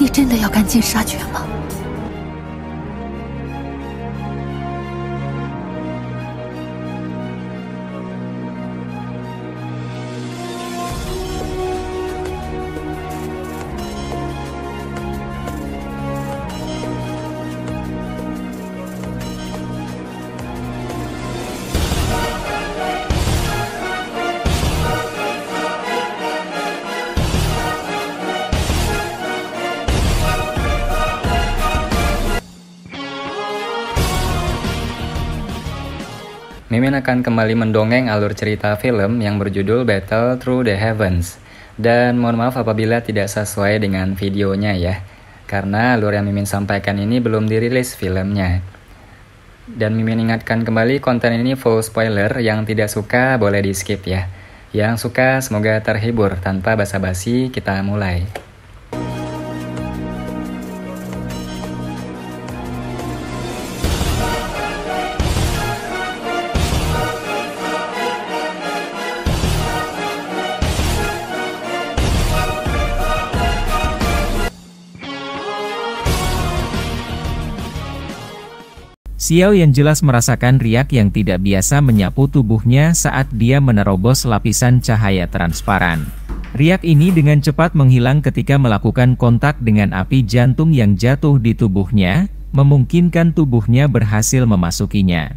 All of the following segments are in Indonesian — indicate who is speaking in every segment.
Speaker 1: 你真的要赶尽杀绝吗？
Speaker 2: Mimin akan kembali mendongeng alur cerita film yang berjudul Battle Through the Heavens. Dan mohon maaf apabila tidak sesuai dengan videonya ya, karena alur yang Mimin sampaikan ini belum dirilis filmnya. Dan Mimin ingatkan kembali, konten ini full spoiler, yang tidak suka boleh di skip ya. Yang suka semoga terhibur. Tanpa basa-basi kita mulai.
Speaker 3: Xiao Yan jelas merasakan riak yang tidak biasa menyapu tubuhnya saat dia menerobos lapisan cahaya transparan. Riak ini dengan cepat menghilang ketika melakukan kontak dengan api jantung yang jatuh di tubuhnya, memungkinkan tubuhnya berhasil memasukinya.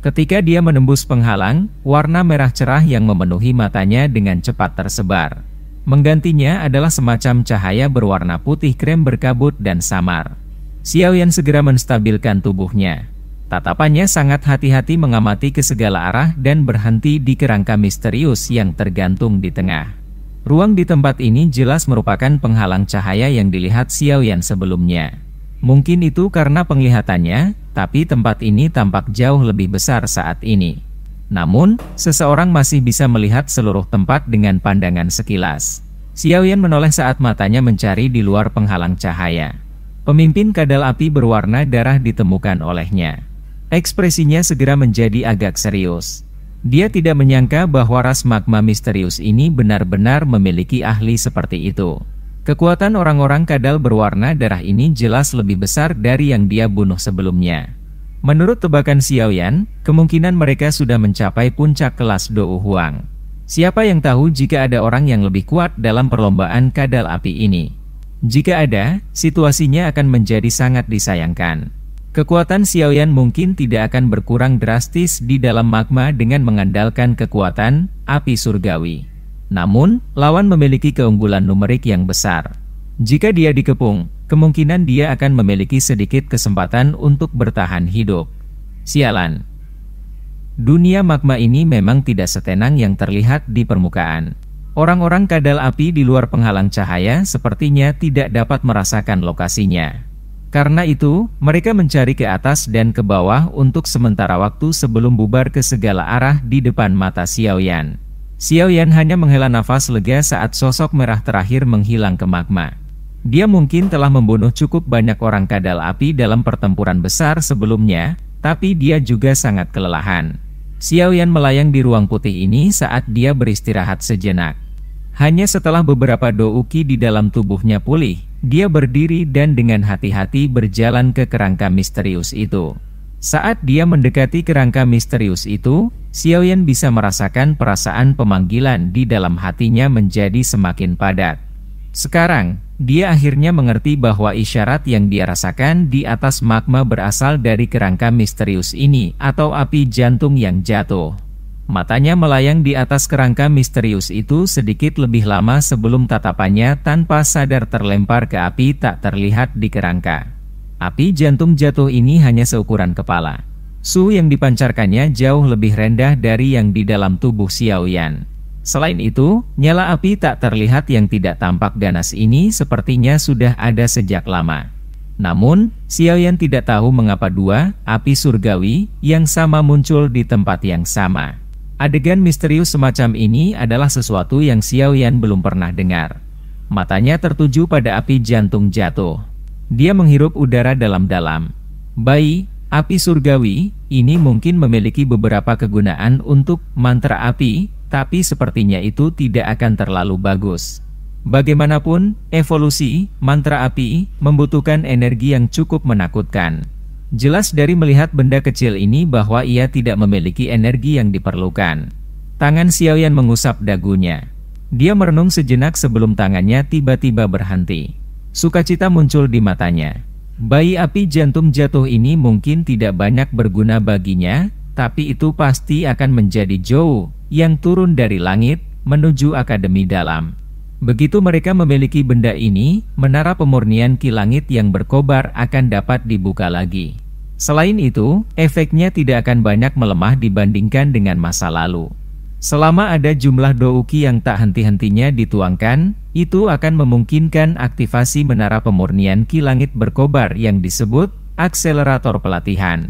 Speaker 3: Ketika dia menembus penghalang, warna merah cerah yang memenuhi matanya dengan cepat tersebar. Menggantinya adalah semacam cahaya berwarna putih krem berkabut dan samar. Xiao Yan segera menstabilkan tubuhnya. Tatapannya sangat hati-hati mengamati ke segala arah dan berhenti di kerangka misterius yang tergantung di tengah. Ruang di tempat ini jelas merupakan penghalang cahaya yang dilihat Xiao Yan sebelumnya. Mungkin itu karena penglihatannya, tapi tempat ini tampak jauh lebih besar saat ini. Namun, seseorang masih bisa melihat seluruh tempat dengan pandangan sekilas. Xiao Yan menoleh saat matanya mencari di luar penghalang cahaya. Pemimpin kadal api berwarna darah ditemukan olehnya. Ekspresinya segera menjadi agak serius. Dia tidak menyangka bahwa ras magma misterius ini benar-benar memiliki ahli seperti itu. Kekuatan orang-orang kadal berwarna darah ini jelas lebih besar dari yang dia bunuh sebelumnya. Menurut tebakan Xiao Yan, kemungkinan mereka sudah mencapai puncak kelas Dou Huang. Siapa yang tahu jika ada orang yang lebih kuat dalam perlombaan kadal api ini? Jika ada, situasinya akan menjadi sangat disayangkan. Kekuatan Xiao Yan mungkin tidak akan berkurang drastis di dalam magma dengan mengandalkan kekuatan api surgawi. Namun, lawan memiliki keunggulan numerik yang besar. Jika dia dikepung, kemungkinan dia akan memiliki sedikit kesempatan untuk bertahan hidup. Sialan. Dunia magma ini memang tidak setenang yang terlihat di permukaan. Orang-orang kadal api di luar penghalang cahaya sepertinya tidak dapat merasakan lokasinya. Karena itu, mereka mencari ke atas dan ke bawah untuk sementara waktu sebelum bubar ke segala arah di depan mata Xiao Yan. Xiao Yan hanya menghela nafas lega saat sosok merah terakhir menghilang ke magma. Dia mungkin telah membunuh cukup banyak orang kadal api dalam pertempuran besar sebelumnya, tapi dia juga sangat kelelahan. Xiao Yan melayang di ruang putih ini saat dia beristirahat sejenak. Hanya setelah beberapa douki di dalam tubuhnya pulih, dia berdiri dan dengan hati-hati berjalan ke kerangka misterius itu. Saat dia mendekati kerangka misterius itu, Xiao Yan bisa merasakan perasaan pemanggilan di dalam hatinya menjadi semakin padat. Sekarang, dia akhirnya mengerti bahwa isyarat yang dia rasakan di atas magma berasal dari kerangka misterius ini atau api jantung yang jatuh. Matanya melayang di atas kerangka misterius itu sedikit lebih lama sebelum tatapannya tanpa sadar terlempar ke api tak terlihat di kerangka. Api jantung jatuh ini hanya seukuran kepala. Suhu yang dipancarkannya jauh lebih rendah dari yang di dalam tubuh Xiao Yan. Selain itu, nyala api tak terlihat yang tidak tampak ganas ini sepertinya sudah ada sejak lama. Namun, Xiao Yan tidak tahu mengapa dua api surgawi yang sama muncul di tempat yang sama. Adegan misterius semacam ini adalah sesuatu yang Xiao Yan belum pernah dengar. Matanya tertuju pada api jantung jatuh. Dia menghirup udara dalam-dalam. Bayi, api surgawi, ini mungkin memiliki beberapa kegunaan untuk mantra api, tapi sepertinya itu tidak akan terlalu bagus. Bagaimanapun, evolusi, mantra api, membutuhkan energi yang cukup menakutkan. Jelas dari melihat benda kecil ini bahwa ia tidak memiliki energi yang diperlukan. Tangan Xiaoyan mengusap dagunya. Dia merenung sejenak sebelum tangannya tiba-tiba berhenti. Sukacita muncul di matanya. Bayi api jantung jatuh ini mungkin tidak banyak berguna baginya, tapi itu pasti akan menjadi Zhou yang turun dari langit menuju Akademi Dalam. Begitu mereka memiliki benda ini, menara pemurnian Ki Langit yang berkobar akan dapat dibuka lagi. Selain itu, efeknya tidak akan banyak melemah dibandingkan dengan masa lalu. Selama ada jumlah douki yang tak henti-hentinya dituangkan, itu akan memungkinkan aktivasi menara pemurnian Ki Langit berkobar yang disebut akselerator pelatihan.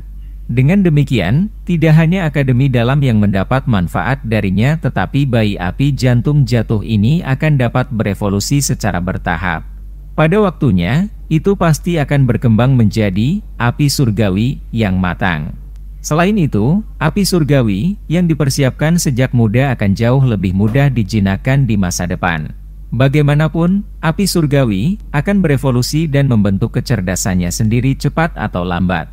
Speaker 3: Dengan demikian, tidak hanya Akademi Dalam yang mendapat manfaat darinya, tetapi bayi api jantung jatuh ini akan dapat berevolusi secara bertahap. Pada waktunya, itu pasti akan berkembang menjadi api surgawi yang matang. Selain itu, api surgawi yang dipersiapkan sejak muda akan jauh lebih mudah dijinakkan di masa depan. Bagaimanapun, api surgawi akan berevolusi dan membentuk kecerdasannya sendiri cepat atau lambat.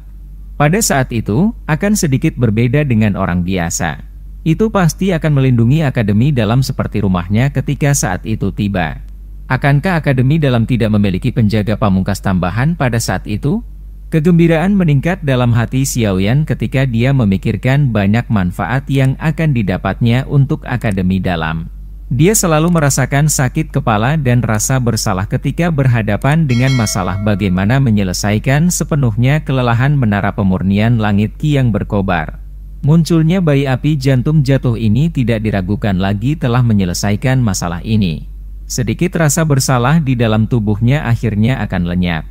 Speaker 3: Pada saat itu, akan sedikit berbeda dengan orang biasa. Itu pasti akan melindungi Akademi Dalam seperti rumahnya ketika saat itu tiba. Akankah Akademi Dalam tidak memiliki penjaga pamungkas tambahan pada saat itu? Kegembiraan meningkat dalam hati Xiaoyan ketika dia memikirkan banyak manfaat yang akan didapatnya untuk Akademi Dalam. Dia selalu merasakan sakit kepala dan rasa bersalah ketika berhadapan dengan masalah bagaimana menyelesaikan sepenuhnya kelelahan menara pemurnian langit Ki yang berkobar. Munculnya bayi api jantung jatuh ini tidak diragukan lagi telah menyelesaikan masalah ini. Sedikit rasa bersalah di dalam tubuhnya akhirnya akan lenyap.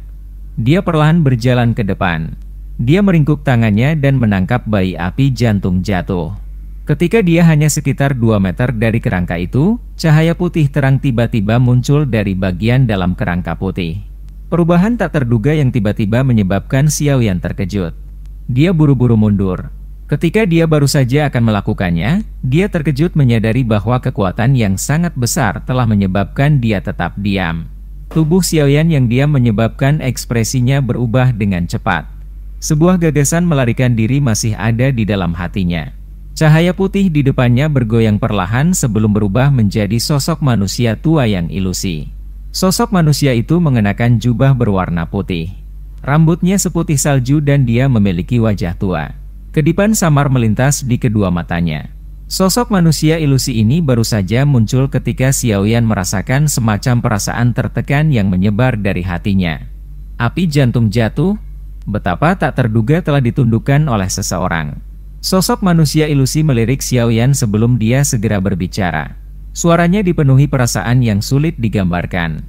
Speaker 3: Dia perlahan berjalan ke depan. Dia meringkuk tangannya dan menangkap bayi api jantung jatuh. Ketika dia hanya sekitar 2 meter dari kerangka itu, cahaya putih terang tiba-tiba muncul dari bagian dalam kerangka putih. Perubahan tak terduga yang tiba-tiba menyebabkan Xiaoyan terkejut. Dia buru-buru mundur. Ketika dia baru saja akan melakukannya, dia terkejut menyadari bahwa kekuatan yang sangat besar telah menyebabkan dia tetap diam. Tubuh Xiaoyan yang diam menyebabkan ekspresinya berubah dengan cepat. Sebuah gagasan melarikan diri masih ada di dalam hatinya. Cahaya putih di depannya bergoyang perlahan sebelum berubah menjadi sosok manusia tua yang ilusi. Sosok manusia itu mengenakan jubah berwarna putih. Rambutnya seputih salju dan dia memiliki wajah tua. Kedipan samar melintas di kedua matanya. Sosok manusia ilusi ini baru saja muncul ketika Xiaoyan merasakan semacam perasaan tertekan yang menyebar dari hatinya. Api jantung jatuh, betapa tak terduga telah ditundukkan oleh seseorang. Sosok manusia ilusi melirik Xiaoyan sebelum dia segera berbicara. Suaranya dipenuhi perasaan yang sulit digambarkan.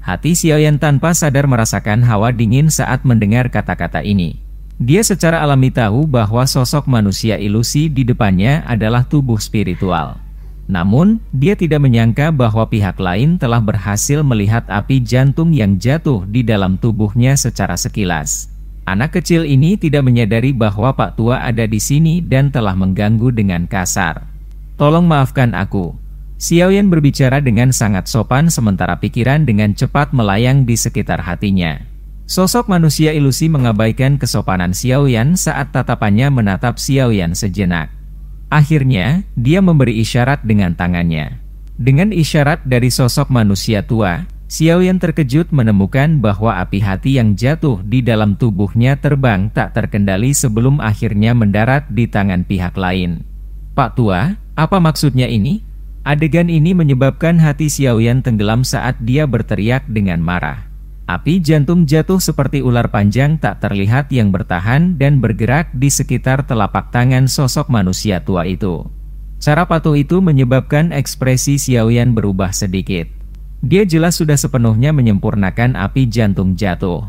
Speaker 3: Hati Xiaoyan tanpa sadar merasakan hawa dingin saat mendengar kata-kata ini. Dia secara alami tahu bahwa sosok manusia ilusi di depannya adalah tubuh spiritual. Namun, dia tidak menyangka bahwa pihak lain telah berhasil melihat api jantung yang jatuh di dalam tubuhnya secara sekilas. Anak kecil ini tidak menyadari bahwa Pak Tua ada di sini dan telah mengganggu dengan kasar. "Tolong maafkan aku." Xiaoyan berbicara dengan sangat sopan sementara pikiran dengan cepat melayang di sekitar hatinya. Sosok manusia ilusi mengabaikan kesopanan Xiaoyan saat tatapannya menatap Xiaoyan sejenak. Akhirnya, dia memberi isyarat dengan tangannya. Dengan isyarat dari sosok manusia tua, Xiaoyan terkejut menemukan bahwa api hati yang jatuh di dalam tubuhnya terbang tak terkendali sebelum akhirnya mendarat di tangan pihak lain. "Pak Tua, apa maksudnya ini?" Adegan ini menyebabkan hati Xiaoyan tenggelam saat dia berteriak dengan marah. Api jantung jatuh seperti ular panjang tak terlihat yang bertahan dan bergerak di sekitar telapak tangan sosok manusia tua itu. Cara patuh itu menyebabkan ekspresi Xiaoyan berubah sedikit. Dia jelas sudah sepenuhnya menyempurnakan api jantung jatuh.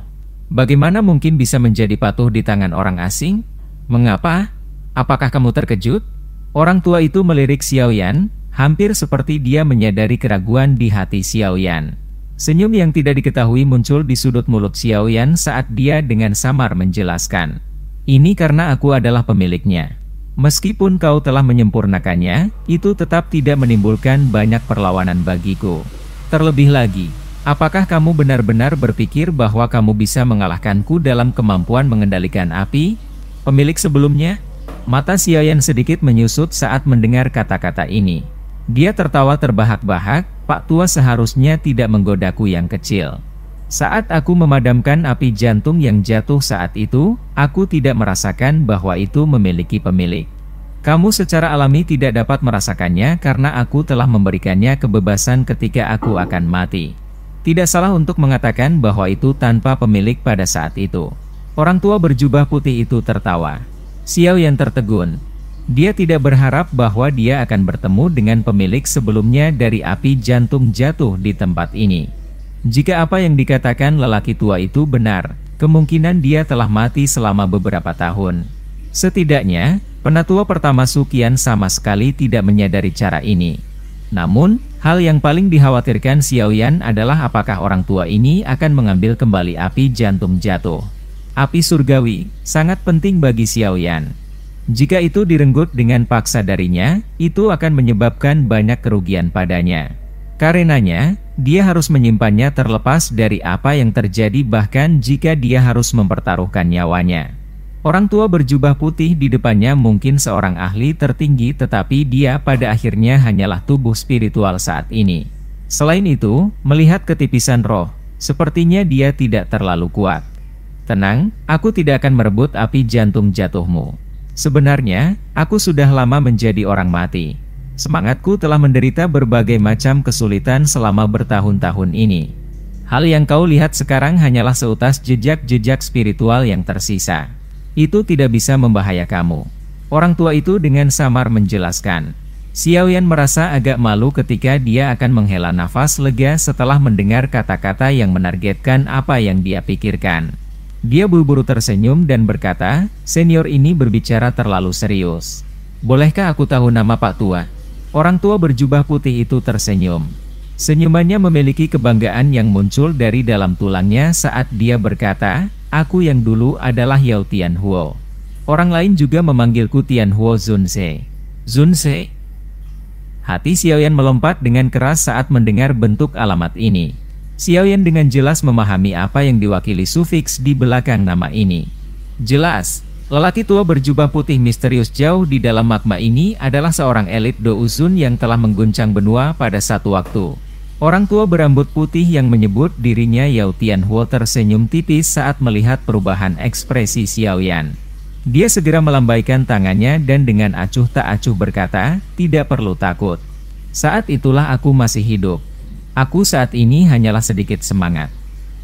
Speaker 3: Bagaimana mungkin bisa menjadi patuh di tangan orang asing? Mengapa? Apakah kamu terkejut? Orang tua itu melirik Xiaoyan, hampir seperti dia menyadari keraguan di hati Xiaoyan. Senyum yang tidak diketahui muncul di sudut mulut Xiaoyan saat dia dengan samar menjelaskan. "Ini karena aku adalah pemiliknya. Meskipun kau telah menyempurnakannya, itu tetap tidak menimbulkan banyak perlawanan bagiku. Terlebih lagi, apakah kamu benar-benar berpikir bahwa kamu bisa mengalahkanku dalam kemampuan mengendalikan api? Pemilik sebelumnya, mata Xiaoyan sedikit menyusut saat mendengar kata-kata ini. Dia tertawa terbahak-bahak, Pak Tua seharusnya tidak menggodaku yang kecil. Saat aku memadamkan api jantung yang jatuh saat itu, aku tidak merasakan bahwa itu memiliki pemilik. Kamu secara alami tidak dapat merasakannya karena aku telah memberikannya kebebasan ketika aku akan mati. Tidak salah untuk mengatakan bahwa itu tanpa pemilik pada saat itu. Orang tua berjubah putih itu tertawa. Xiaoyan tertegun. Dia tidak berharap bahwa dia akan bertemu dengan pemilik sebelumnya dari api jantung jatuh di tempat ini. Jika apa yang dikatakan lelaki tua itu benar, kemungkinan dia telah mati selama beberapa tahun. Setidaknya, penatua pertama Suqian sama sekali tidak menyadari cara ini. Namun, hal yang paling dikhawatirkan Xiaoyan adalah apakah orang tua ini akan mengambil kembali api jantung jatuh. Api surgawi sangat penting bagi Xiaoyan. Jika itu direnggut dengan paksa darinya, itu akan menyebabkan banyak kerugian padanya. Karenanya, dia harus menyimpannya terlepas dari apa yang terjadi bahkan jika dia harus mempertaruhkan nyawanya. Orang tua berjubah putih di depannya mungkin seorang ahli tertinggi tetapi dia pada akhirnya hanyalah tubuh spiritual saat ini. Selain itu, melihat ketipisan roh, sepertinya dia tidak terlalu kuat. Tenang, aku tidak akan merebut api jantung jatuhmu. Sebenarnya, aku sudah lama menjadi orang mati. Semangatku telah menderita berbagai macam kesulitan selama bertahun-tahun ini. Hal yang kau lihat sekarang hanyalah seutas jejak-jejak spiritual yang tersisa. Itu tidak bisa membahaya kamu. Orang tua itu dengan samar menjelaskan. Xiaoyan merasa agak malu ketika dia akan menghela nafas lega setelah mendengar kata-kata yang menargetkan apa yang dia pikirkan. Dia buru-buru tersenyum dan berkata, senior ini berbicara terlalu serius. Bolehkah aku tahu nama Pak Tua? Orang tua berjubah putih itu tersenyum. Senyumannya memiliki kebanggaan yang muncul dari dalam tulangnya saat dia berkata, aku yang dulu adalah Yao Tianhuo. Orang lain juga memanggilku Tianhuo Zunse. Zunse? Hati Xiaoyan melompat dengan keras saat mendengar bentuk alamat ini. Xiaoyan dengan jelas memahami apa yang diwakili sufiks di belakang nama ini. Jelas, lelaki tua berjubah putih misterius jauh di dalam magma ini adalah seorang elit Douzun yang telah mengguncang benua pada satu waktu. Orang tua berambut putih yang menyebut dirinya Yao Tianhuo tersenyum tipis saat melihat perubahan ekspresi Xiaoyan. Dia segera melambaikan tangannya dan dengan acuh tak acuh berkata, tidak perlu takut. Saat itulah aku masih hidup. Aku saat ini hanyalah sedikit semangat.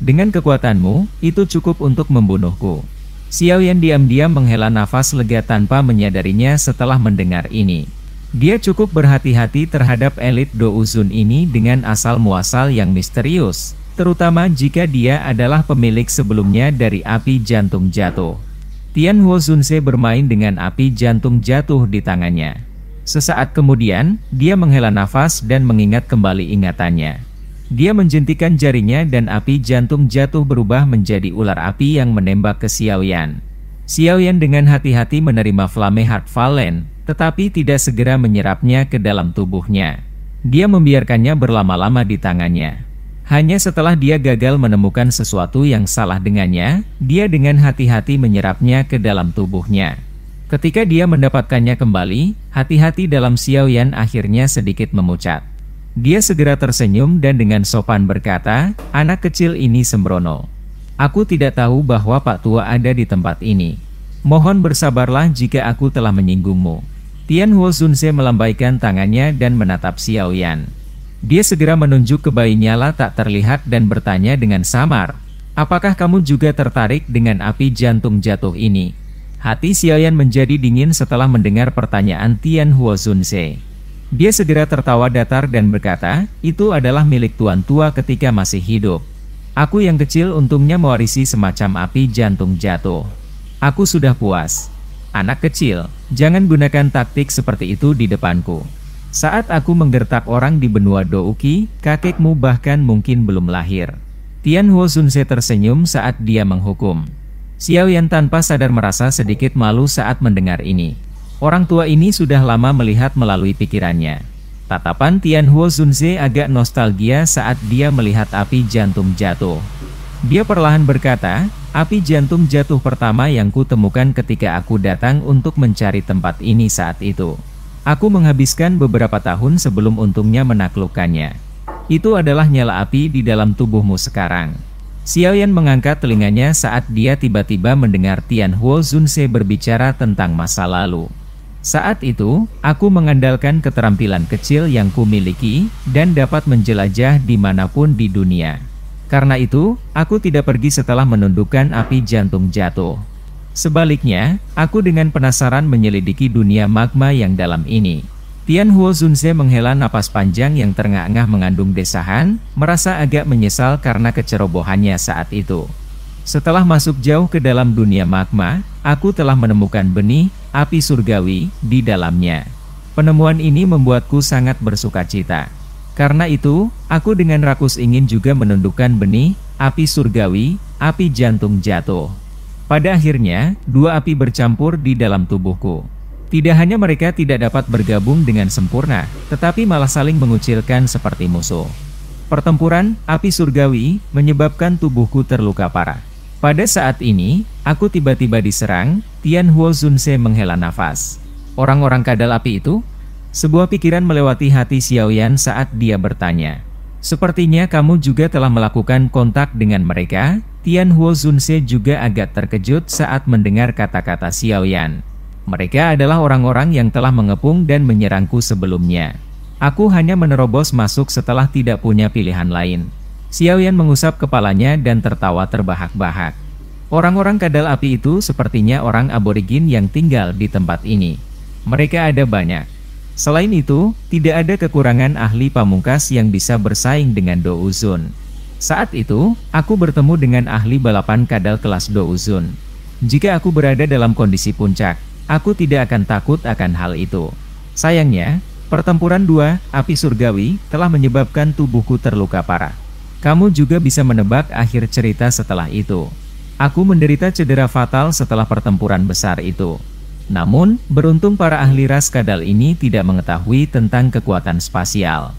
Speaker 3: Dengan kekuatanmu, itu cukup untuk membunuhku. Xiaoyan diam-diam menghela nafas lega tanpa menyadarinya setelah mendengar ini. Dia cukup berhati-hati terhadap elit Douzun ini dengan asal-muasal yang misterius, terutama jika dia adalah pemilik sebelumnya dari api jantung jatuh. Tianhuo Zunse bermain dengan api jantung jatuh di tangannya. Sesaat kemudian, dia menghela nafas dan mengingat kembali ingatannya. Dia menjentikan jarinya dan api jantung jatuh berubah menjadi ular api yang menembak ke Xiaoyan. Xiaoyan dengan hati-hati menerima Flame Heart Fallen, tetapi tidak segera menyerapnya ke dalam tubuhnya. Dia membiarkannya berlama-lama di tangannya. Hanya setelah dia gagal menemukan sesuatu yang salah dengannya, dia dengan hati-hati menyerapnya ke dalam tubuhnya. Ketika dia mendapatkannya kembali, hati-hati dalam Xiaoyan akhirnya sedikit memucat. Dia segera tersenyum dan dengan sopan berkata, anak kecil ini sembrono. Aku tidak tahu bahwa Pak Tua ada di tempat ini. Mohon bersabarlah jika aku telah menyinggungmu. Tianhuo Zunse melambaikan tangannya dan menatap Xiaoyan. Dia segera menunjuk ke bayi nyala tak terlihat dan bertanya dengan samar, apakah kamu juga tertarik dengan api jantung jatuh ini? Hati Xiaoyan menjadi dingin setelah mendengar pertanyaan Tianhuo Zunse. Dia segera tertawa datar dan berkata, itu adalah milik tuan tua ketika masih hidup. Aku yang kecil untungnya mewarisi semacam api jantung jatuh. Aku sudah puas. Anak kecil, jangan gunakan taktik seperti itu di depanku. Saat aku menggertak orang di benua Douki, kakekmu bahkan mungkin belum lahir. Tianhuo Zunse tersenyum saat dia menghukum. Xiaoyan tanpa sadar merasa sedikit malu saat mendengar ini. Orang tua ini sudah lama melihat melalui pikirannya. Tatapan Tianhuo Zunze agak nostalgia saat dia melihat api jantung jatuh. Dia perlahan berkata, api jantung jatuh pertama yang kutemukan ketika aku datang untuk mencari tempat ini saat itu. Aku menghabiskan beberapa tahun sebelum untungnya menaklukkannya. Itu adalah nyala api di dalam tubuhmu sekarang. Xiaoyan mengangkat telinganya saat dia tiba-tiba mendengar Tianhuo Zunze berbicara tentang masa lalu. Saat itu, aku mengandalkan keterampilan kecil yang kumiliki dan dapat menjelajah dimanapun di dunia. Karena itu, aku tidak pergi setelah menundukkan api jantung jatuh. Sebaliknya, aku dengan penasaran menyelidiki dunia magma yang dalam ini. Tianhuo Zunze menghela napas panjang yang terengah-engah mengandung desahan, merasa agak menyesal karena kecerobohannya saat itu. Setelah masuk jauh ke dalam dunia magma, aku telah menemukan benih api surgawi di dalamnya. Penemuan ini membuatku sangat bersukacita. Karena itu, aku dengan rakus ingin juga menundukkan benih api surgawi, api jantung jatuh. Pada akhirnya, dua api bercampur di dalam tubuhku. Tidak hanya mereka tidak dapat bergabung dengan sempurna, tetapi malah saling mengucilkan seperti musuh. Pertempuran api surgawi menyebabkan tubuhku terluka parah. Pada saat ini, aku tiba-tiba diserang. Tianhuo Zunze menghela nafas. Orang-orang kadal api itu? Sebuah pikiran melewati hati Xiaoyan saat dia bertanya. Sepertinya kamu juga telah melakukan kontak dengan mereka. Tianhuo Zunze juga agak terkejut saat mendengar kata-kata Xiaoyan. Mereka adalah orang-orang yang telah mengepung dan menyerangku sebelumnya. Aku hanya menerobos masuk setelah tidak punya pilihan lain. Xiaoyan mengusap kepalanya dan tertawa terbahak-bahak. Orang-orang kadal api itu sepertinya orang aborigin yang tinggal di tempat ini. Mereka ada banyak. Selain itu, tidak ada kekurangan ahli pamungkas yang bisa bersaing dengan Do Uzun. Saat itu, aku bertemu dengan ahli balapan kadal kelas Do Uzun. Jika aku berada dalam kondisi puncak, aku tidak akan takut akan hal itu. Sayangnya, pertempuran dua api surgawi telah menyebabkan tubuhku terluka parah. Kamu juga bisa menebak akhir cerita setelah itu. Aku menderita cedera fatal setelah pertempuran besar itu. Namun, beruntung para ahli ras kadal ini tidak mengetahui tentang kekuatan spasial.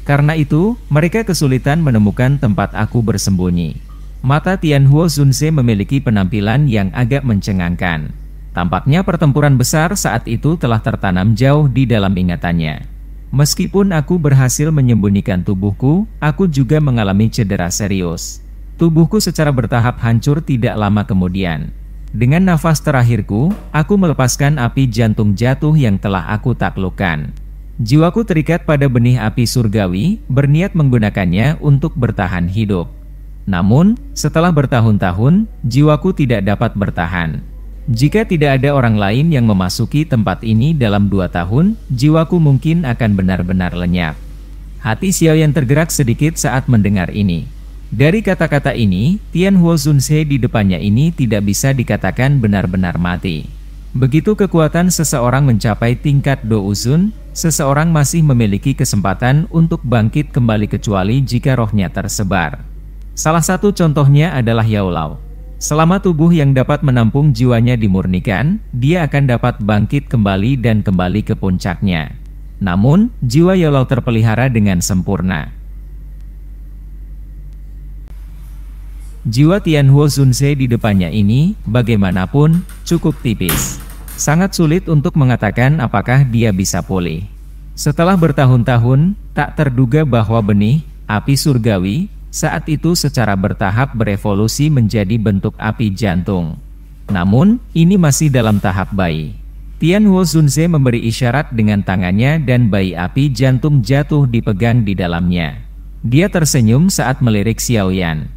Speaker 3: Karena itu, mereka kesulitan menemukan tempat aku bersembunyi. Mata Tianhuo Zunze memiliki penampilan yang agak mencengangkan. Tampaknya pertempuran besar saat itu telah tertanam jauh di dalam ingatannya. Meskipun aku berhasil menyembunyikan tubuhku, aku juga mengalami cedera serius. Tubuhku secara bertahap hancur tidak lama kemudian. Dengan nafas terakhirku, aku melepaskan api jantung jatuh yang telah aku taklukkan. Jiwaku terikat pada benih api surgawi, berniat menggunakannya untuk bertahan hidup. Namun, setelah bertahun-tahun, jiwaku tidak dapat bertahan. Jika tidak ada orang lain yang memasuki tempat ini dalam 2 tahun, jiwaku mungkin akan benar-benar lenyap. Hati Xiaoyan tergerak sedikit saat mendengar ini. Dari kata-kata ini, Tianhuo Zunze di depannya ini tidak bisa dikatakan benar-benar mati. Begitu kekuatan seseorang mencapai tingkat Do Uzun, seseorang masih memiliki kesempatan untuk bangkit kembali kecuali jika rohnya tersebar. Salah satu contohnya adalah Yao Lao. Selama tubuh yang dapat menampung jiwanya dimurnikan, dia akan dapat bangkit kembali dan kembali ke puncaknya. Namun, jiwa Yao Lao terpelihara dengan sempurna. Jiwa Tianhuo Zunze di depannya ini, bagaimanapun, cukup tipis. Sangat sulit untuk mengatakan apakah dia bisa pulih. Setelah bertahun-tahun, tak terduga bahwa benih api surgawi saat itu secara bertahap berevolusi menjadi bentuk api jantung. Namun, ini masih dalam tahap bayi. Tianhuo Zunze memberi isyarat dengan tangannya dan bayi api jantung jatuh dipegang di dalamnya. Dia tersenyum saat melirik Xiaoyan.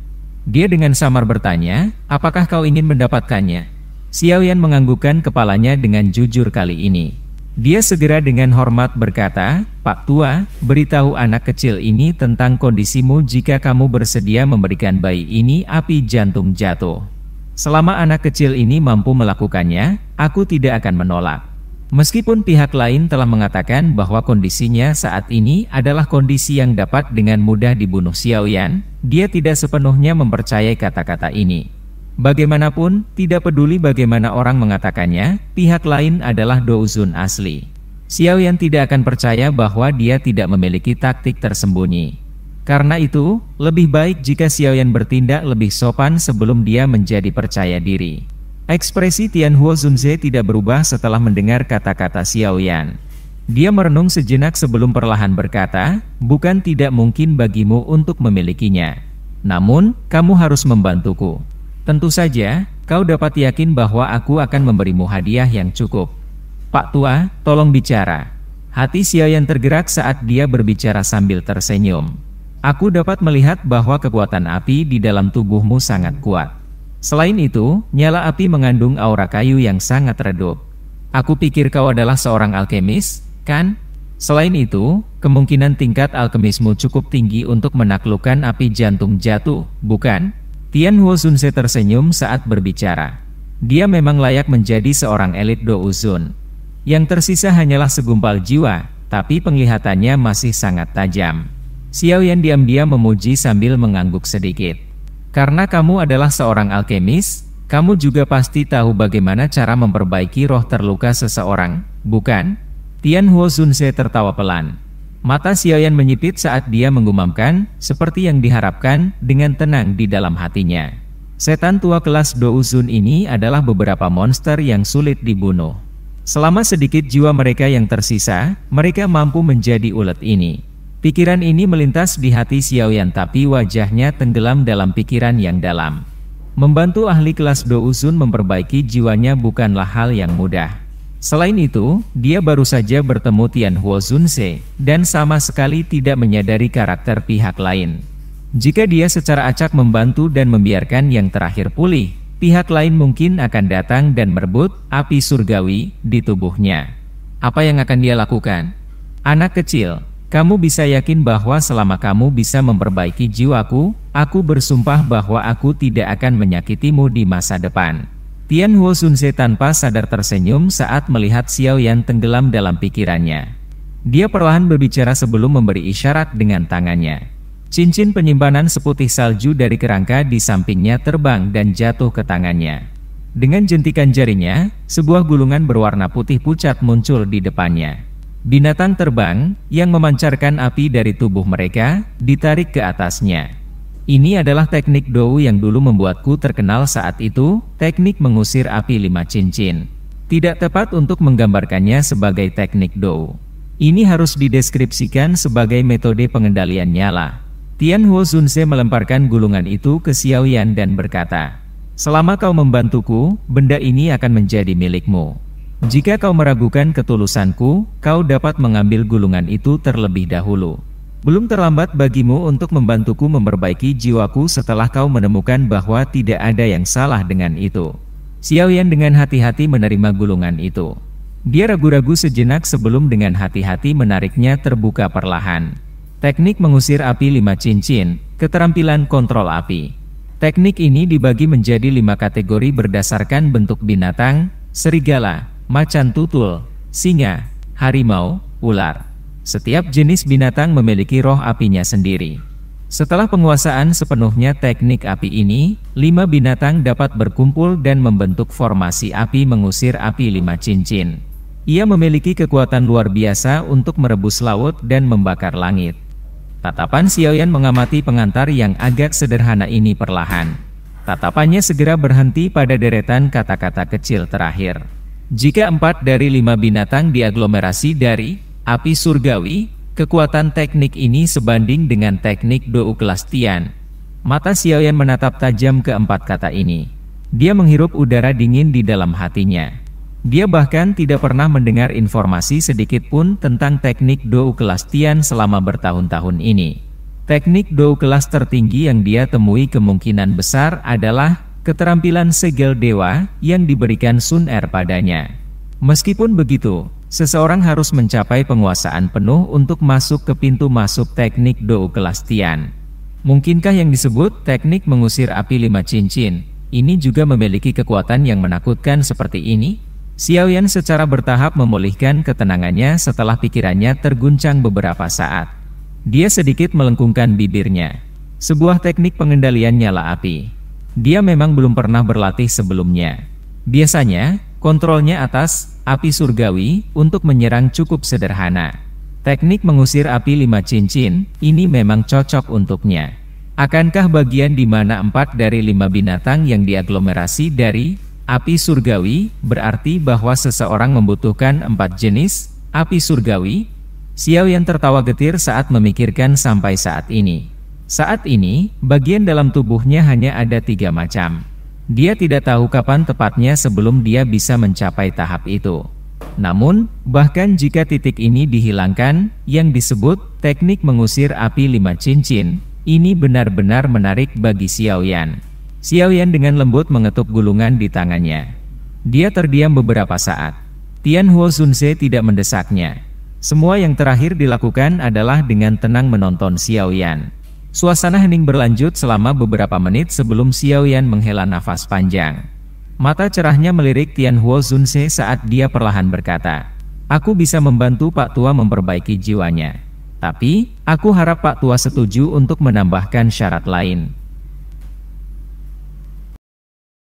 Speaker 3: Dia dengan samar bertanya, apakah kau ingin mendapatkannya? Xiaoyan menganggukkan kepalanya dengan jujur kali ini. Dia segera dengan hormat berkata, Pak Tua, beritahu anak kecil ini tentang kondisimu jika kamu bersedia memberikan bayi ini api jantung jatuh. Selama anak kecil ini mampu melakukannya, aku tidak akan menolak. Meskipun pihak lain telah mengatakan bahwa kondisinya saat ini adalah kondisi yang dapat dengan mudah dibunuh Xiaoyan, dia tidak sepenuhnya mempercayai kata-kata ini. Bagaimanapun, tidak peduli bagaimana orang mengatakannya, pihak lain adalah Do Uzun asli. Xiaoyan tidak akan percaya bahwa dia tidak memiliki taktik tersembunyi. Karena itu, lebih baik jika Xiaoyan bertindak lebih sopan sebelum dia menjadi percaya diri. Ekspresi Tianhuo Zunze tidak berubah setelah mendengar kata-kata Xiaoyan. Dia merenung sejenak sebelum perlahan berkata, bukan tidak mungkin bagimu untuk memilikinya. Namun, kamu harus membantuku. Tentu saja, kau dapat yakin bahwa aku akan memberimu hadiah yang cukup. Pak Tua, tolong bicara. Hati Xiaoyan tergerak saat dia berbicara sambil tersenyum. Aku dapat melihat bahwa kekuatan api di dalam tubuhmu sangat kuat. Selain itu, nyala api mengandung aura kayu yang sangat redup. Aku pikir kau adalah seorang alkemis, kan? Selain itu, kemungkinan tingkat alkemismu cukup tinggi untuk menaklukkan api jantung jatuh, bukan? Tianhuo Zunze tersenyum saat berbicara. Dia memang layak menjadi seorang elit Douzun. Yang tersisa hanyalah segumpal jiwa, tapi penglihatannya masih sangat tajam. Xiaoyan diam-diam memuji sambil mengangguk sedikit. Karena kamu adalah seorang alkemis, kamu juga pasti tahu bagaimana cara memperbaiki roh terluka seseorang, bukan? Tianhuo Zunze tertawa pelan. Mata Xiaoyan menyipit saat dia menggumamkan, seperti yang diharapkan, dengan tenang di dalam hatinya. Setan tua kelas Douzun ini adalah beberapa monster yang sulit dibunuh. Selama sedikit jiwa mereka yang tersisa, mereka mampu menjadi ulet ini. Pikiran ini melintas di hati Xiaoyan tapi wajahnya tenggelam dalam pikiran yang dalam. Membantu ahli kelas Douzun memperbaiki jiwanya bukanlah hal yang mudah. Selain itu, dia baru saja bertemu Tianhuo Zunze, dan sama sekali tidak menyadari karakter pihak lain. Jika dia secara acak membantu dan membiarkan yang terakhir pulih, pihak lain mungkin akan datang dan merebut api surgawi di tubuhnya. Apa yang akan dia lakukan? Anak kecil, kamu bisa yakin bahwa selama kamu bisa memperbaiki jiwaku, aku bersumpah bahwa aku tidak akan menyakitimu di masa depan. Tianhuo Zunze tanpa sadar tersenyum saat melihat Xiaoyan tenggelam dalam pikirannya. Dia perlahan berbicara sebelum memberi isyarat dengan tangannya. Cincin penyimpanan seputih salju dari kerangka di sampingnya terbang dan jatuh ke tangannya. Dengan jentikan jarinya, sebuah gulungan berwarna putih pucat muncul di depannya. Binatang terbang, yang memancarkan api dari tubuh mereka, ditarik ke atasnya. Ini adalah teknik Dou yang dulu membuatku terkenal saat itu, teknik mengusir api 5 cincin. Tidak tepat untuk menggambarkannya sebagai teknik Dou. Ini harus dideskripsikan sebagai metode pengendalian nyala. Tianhuo Zunze melemparkan gulungan itu ke Xiaoyan dan berkata, selama kau membantuku, benda ini akan menjadi milikmu. Jika kau meragukan ketulusanku, kau dapat mengambil gulungan itu terlebih dahulu. Belum terlambat bagimu untuk membantuku memperbaiki jiwaku setelah kau menemukan bahwa tidak ada yang salah dengan itu. Xiaoyan dengan hati-hati menerima gulungan itu. Dia ragu-ragu sejenak sebelum dengan hati-hati menariknya terbuka perlahan. Teknik mengusir api 5 cincin, keterampilan kontrol api. Teknik ini dibagi menjadi 5 kategori berdasarkan bentuk binatang, serigala, macan tutul, singa, harimau, ular. Setiap jenis binatang memiliki roh apinya sendiri. Setelah penguasaan sepenuhnya teknik api ini, 5 binatang dapat berkumpul dan membentuk formasi api mengusir api 5 cincin. Ia memiliki kekuatan luar biasa untuk merebus laut dan membakar langit. Tatapan Xiaoyan mengamati pengantar yang agak sederhana ini perlahan. Tatapannya segera berhenti pada deretan kata-kata kecil terakhir. Jika 4 dari 5 binatang diaglomerasi dari api surgawi, kekuatan teknik ini sebanding dengan teknik Dou kelas Tian. Mata Xiaoyan menatap tajam ke 4 kata ini. Dia menghirup udara dingin di dalam hatinya. Dia bahkan tidak pernah mendengar informasi sedikit pun tentang teknik Dou kelas Tian selama bertahun-tahun ini. Teknik Dou kelas tertinggi yang dia temui kemungkinan besar adalah keterampilan segel dewa yang diberikan Sun Er padanya. Meskipun begitu, seseorang harus mencapai penguasaan penuh untuk masuk ke pintu masuk teknik Dou kelas Tian. Mungkinkah yang disebut teknik mengusir api 5 cincin, ini juga memiliki kekuatan yang menakutkan seperti ini? Xiaoyan secara bertahap memulihkan ketenangannya setelah pikirannya terguncang beberapa saat. Dia sedikit melengkungkan bibirnya. Sebuah teknik pengendalian nyala api. Dia memang belum pernah berlatih sebelumnya. Biasanya, kontrolnya atas api surgawi, untuk menyerang cukup sederhana. Teknik mengusir api 5 cincin, ini memang cocok untuknya. Akankah bagian di mana 4 dari 5 binatang yang diaglomerasi dari api surgawi, berarti bahwa seseorang membutuhkan 4 jenis api surgawi? Xiaoyan tertawa getir saat memikirkan sampai saat ini. Saat ini, bagian dalam tubuhnya hanya ada 3 macam. Dia tidak tahu kapan tepatnya sebelum dia bisa mencapai tahap itu. Namun, bahkan jika titik ini dihilangkan, yang disebut teknik mengusir api 5 cincin, ini benar-benar menarik bagi Xiaoyan. Xiaoyan dengan lembut mengetuk gulungan di tangannya. Dia terdiam beberapa saat. Tianhuo Zunze tidak mendesaknya. Semua yang terakhir dilakukan adalah dengan tenang menonton Xiaoyan. Suasana hening berlanjut selama beberapa menit sebelum Xiaoyan menghela nafas panjang. Mata cerahnya melirik Tianhuo Zunze saat dia perlahan berkata, "Aku bisa membantu Pak Tua memperbaiki jiwanya. Tapi, aku harap Pak Tua setuju untuk menambahkan syarat lain."